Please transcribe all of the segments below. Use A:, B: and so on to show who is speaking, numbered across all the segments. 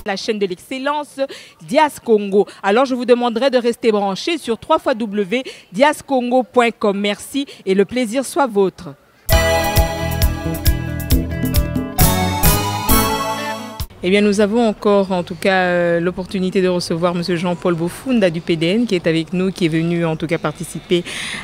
A: La chaîne de l'excellence, Dias Congo. Alors je vous demanderai de rester branchés sur www.diascongo.com. Merci et le plaisir soit vôtre. Eh bien, nous avons encore, en tout cas, l'opportunité de recevoir M. Jean-Paul Bofunda du PDN qui est avec nous, qui est venu, en tout cas, participer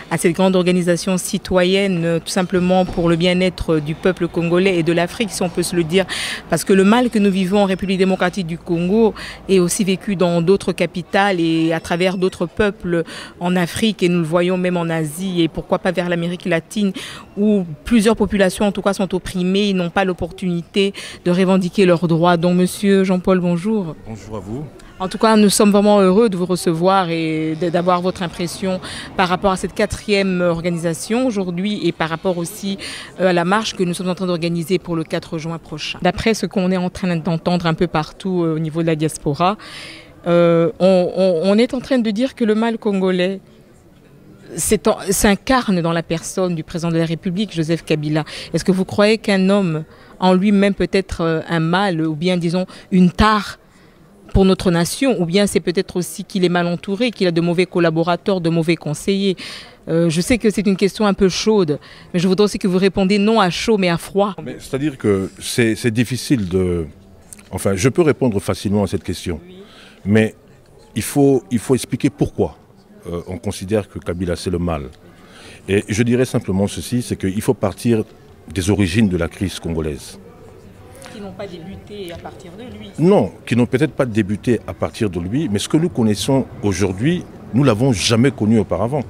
A: à cette grande organisation citoyenne, tout simplement pour le bien-être du peuple congolais et de l'Afrique, si on peut se le dire. Parce que le mal que nous vivons en République démocratique du Congo est aussi vécu dans d'autres capitales et à travers d'autres peuples en Afrique. Et nous le voyons même en Asie et pourquoi pas vers l'Amérique latine, où plusieurs populations, en tout cas, sont opprimées et n'ont pas l'opportunité de revendiquer leurs droits. Donc, Monsieur Jean-Paul, bonjour.
B: Bonjour à vous.
A: En tout cas, nous sommes vraiment heureux de vous recevoir et d'avoir votre impression par rapport à cette 4e organisation aujourd'hui et par rapport aussi à la marche que nous sommes en train d'organiser pour le 4 juin prochain. D'après ce qu'on est en train d'entendre un peu partout au niveau de la diaspora, on est en train de dire que le mal congolais s'incarne dans la personne du président de la République, Joseph Kabila. Est-ce que vous croyez qu'un homme en lui-même peut être un mal ou bien disons une tare pour notre nation, ou bien c'est peut-être aussi qu'il est mal entouré, qu'il a de mauvais collaborateurs, de mauvais conseillers? Je sais que c'est une question un peu chaude, mais je voudrais aussi que vous répondiez non à chaud mais à froid.
B: C'est-à-dire que c'est difficile de... Enfin, je peux répondre facilement à cette question, oui. Mais il faut expliquer pourquoi on considère que Kabila c'est le mal. Et je dirais simplement ceci, c'est qu'il faut partir des origines de la crise congolaise.
A: Qui n'ont pas débuté à partir de lui.
B: Non, qui n'ont peut-être pas débuté à partir de lui, mais ce que nous connaissons aujourd'hui, nous ne l'avons jamais connu auparavant.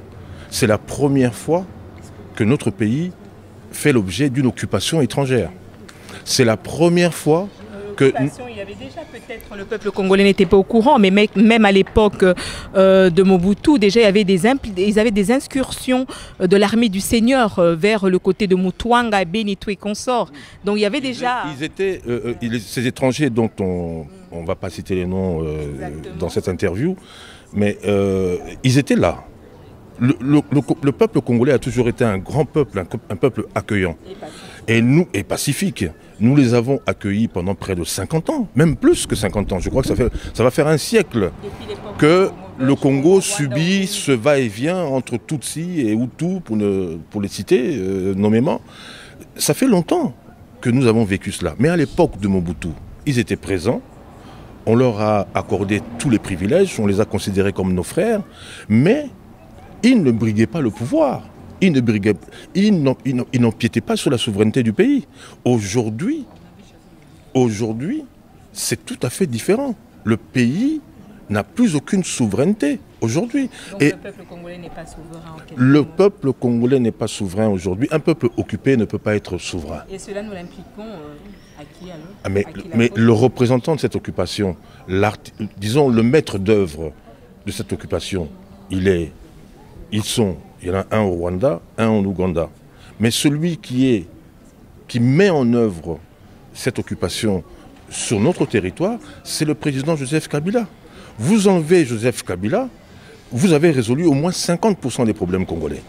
B: C'est la première fois que notre pays fait l'objet d'une occupation étrangère. C'est la première fois que...
A: Il y avait déjà peut-être, le peuple congolais n'était pas au courant, mais même à l'époque de Mobutu, déjà ils avaient des incursions de l'armée du Seigneur vers le côté de Mutuanga, Benito et consorts. Donc il y avait déjà...
B: ces étrangers dont on ne va pas citer les noms dans cette interview, mais ils étaient là. Le peuple congolais a toujours été un grand peuple, un peuple accueillant. Et pacifique. Nous les avons accueillis pendant près de 50 ans, même plus que 50 ans. Je crois que ça va faire un siècle que le Congo subit ce va-et-vient entre Tutsi et Hutu, pour les citer nommément. Ça fait longtemps que nous avons vécu cela. Mais à l'époque de Mobutu, ils étaient présents. On leur a accordé tous les privilèges, on les a considérés comme nos frères, mais ils ne briguaient pas le pouvoir. Ils n'empiétaient pas sur la souveraineté du pays. Aujourd'hui, c'est tout à fait différent. Le pays n'a plus aucune souveraineté aujourd'hui.
A: Donc le peuple congolais n'est pas souverain en quelque sorte.
B: Le peuple congolais n'est pas souverain aujourd'hui. Un peuple occupé ne peut pas être souverain.
A: Et cela nous l'impliquons à qui alors?
B: Mais le représentant de cette occupation, disons le maître d'œuvre de cette occupation, il y en a un au Rwanda, un en Ouganda. Mais celui qui met en œuvre cette occupation sur notre territoire, c'est le président Joseph Kabila. Vous enlevez Joseph Kabila, vous avez résolu au moins 50% des problèmes congolais.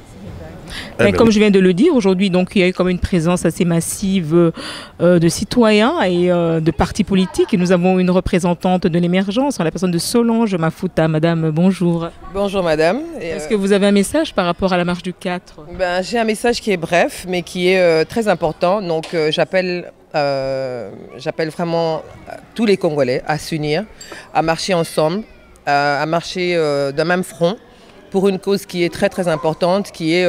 A: Comme je viens de le dire, aujourd'hui, donc, il y a eu comme une présence assez massive de citoyens et de partis politiques. Et nous avons une représentante de l'émergence, en la personne de Solange Mafuta. Madame, bonjour.
C: Bonjour madame.
A: Est-ce que vous avez un message par rapport à la marche du 4 ?
C: J'ai un message qui est bref, mais qui est très important. Donc j'appelle vraiment tous les Congolais à s'unir, à marcher ensemble, à marcher d'un même front, pour une cause qui est très très importante, qui est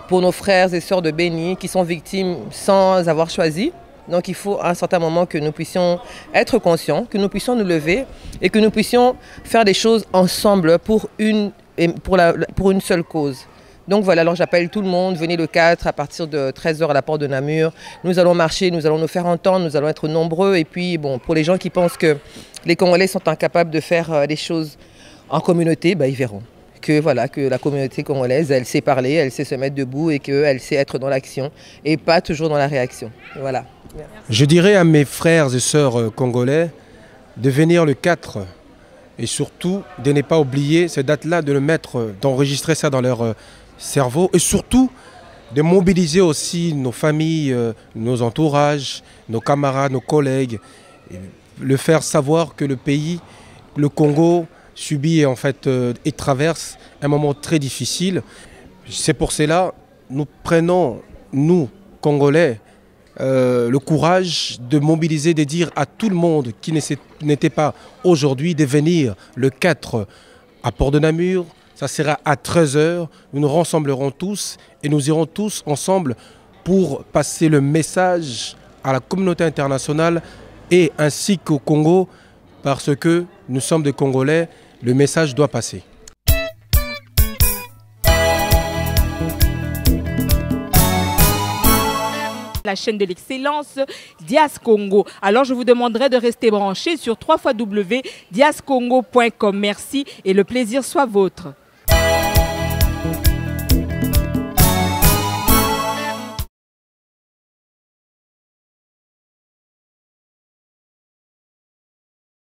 C: pour nos frères et sœurs de Béni qui sont victimes sans avoir choisi. Donc il faut à un certain moment que nous puissions être conscients, que nous puissions nous lever et que nous puissions faire des choses ensemble pour une seule cause. Donc voilà, alors j'appelle tout le monde, venez le 4 à partir de 13 h à la porte de Namur. Nous allons marcher, nous allons nous faire entendre, nous allons être nombreux. Et puis bon, pour les gens qui pensent que les Congolais sont incapables de faire des choses en communauté, ils verront que la communauté congolaise, elle sait parler, elle sait se mettre debout et qu'elle sait être dans l'action et pas toujours dans la réaction. Voilà.
D: Je dirais à mes frères et sœurs congolais de venir le 4 et surtout de ne pas oublier cette date-là, d'enregistrer ça dans leur cerveau et surtout de mobiliser aussi nos familles, nos entourages, nos camarades, nos collègues. le faire savoir que le pays, le Congo, subit en fait et traverse un moment très difficile. C'est pour cela nous prenons, nous, Congolais, le courage de mobiliser, de dire à tout le monde qui n'était pas aujourd'hui de venir le 4 à Port de Namur. Ça sera à 13 h. Nous nous rassemblerons tous et nous irons tous ensemble pour passer le message à la communauté internationale et ainsi qu'au Congo, parce que nous sommes des Congolais, le message doit passer.
A: La chaîne de l'excellence Dias Congo. Alors je vous demanderai de rester branchés sur www.diascongo.com. Merci et le plaisir soit vôtre.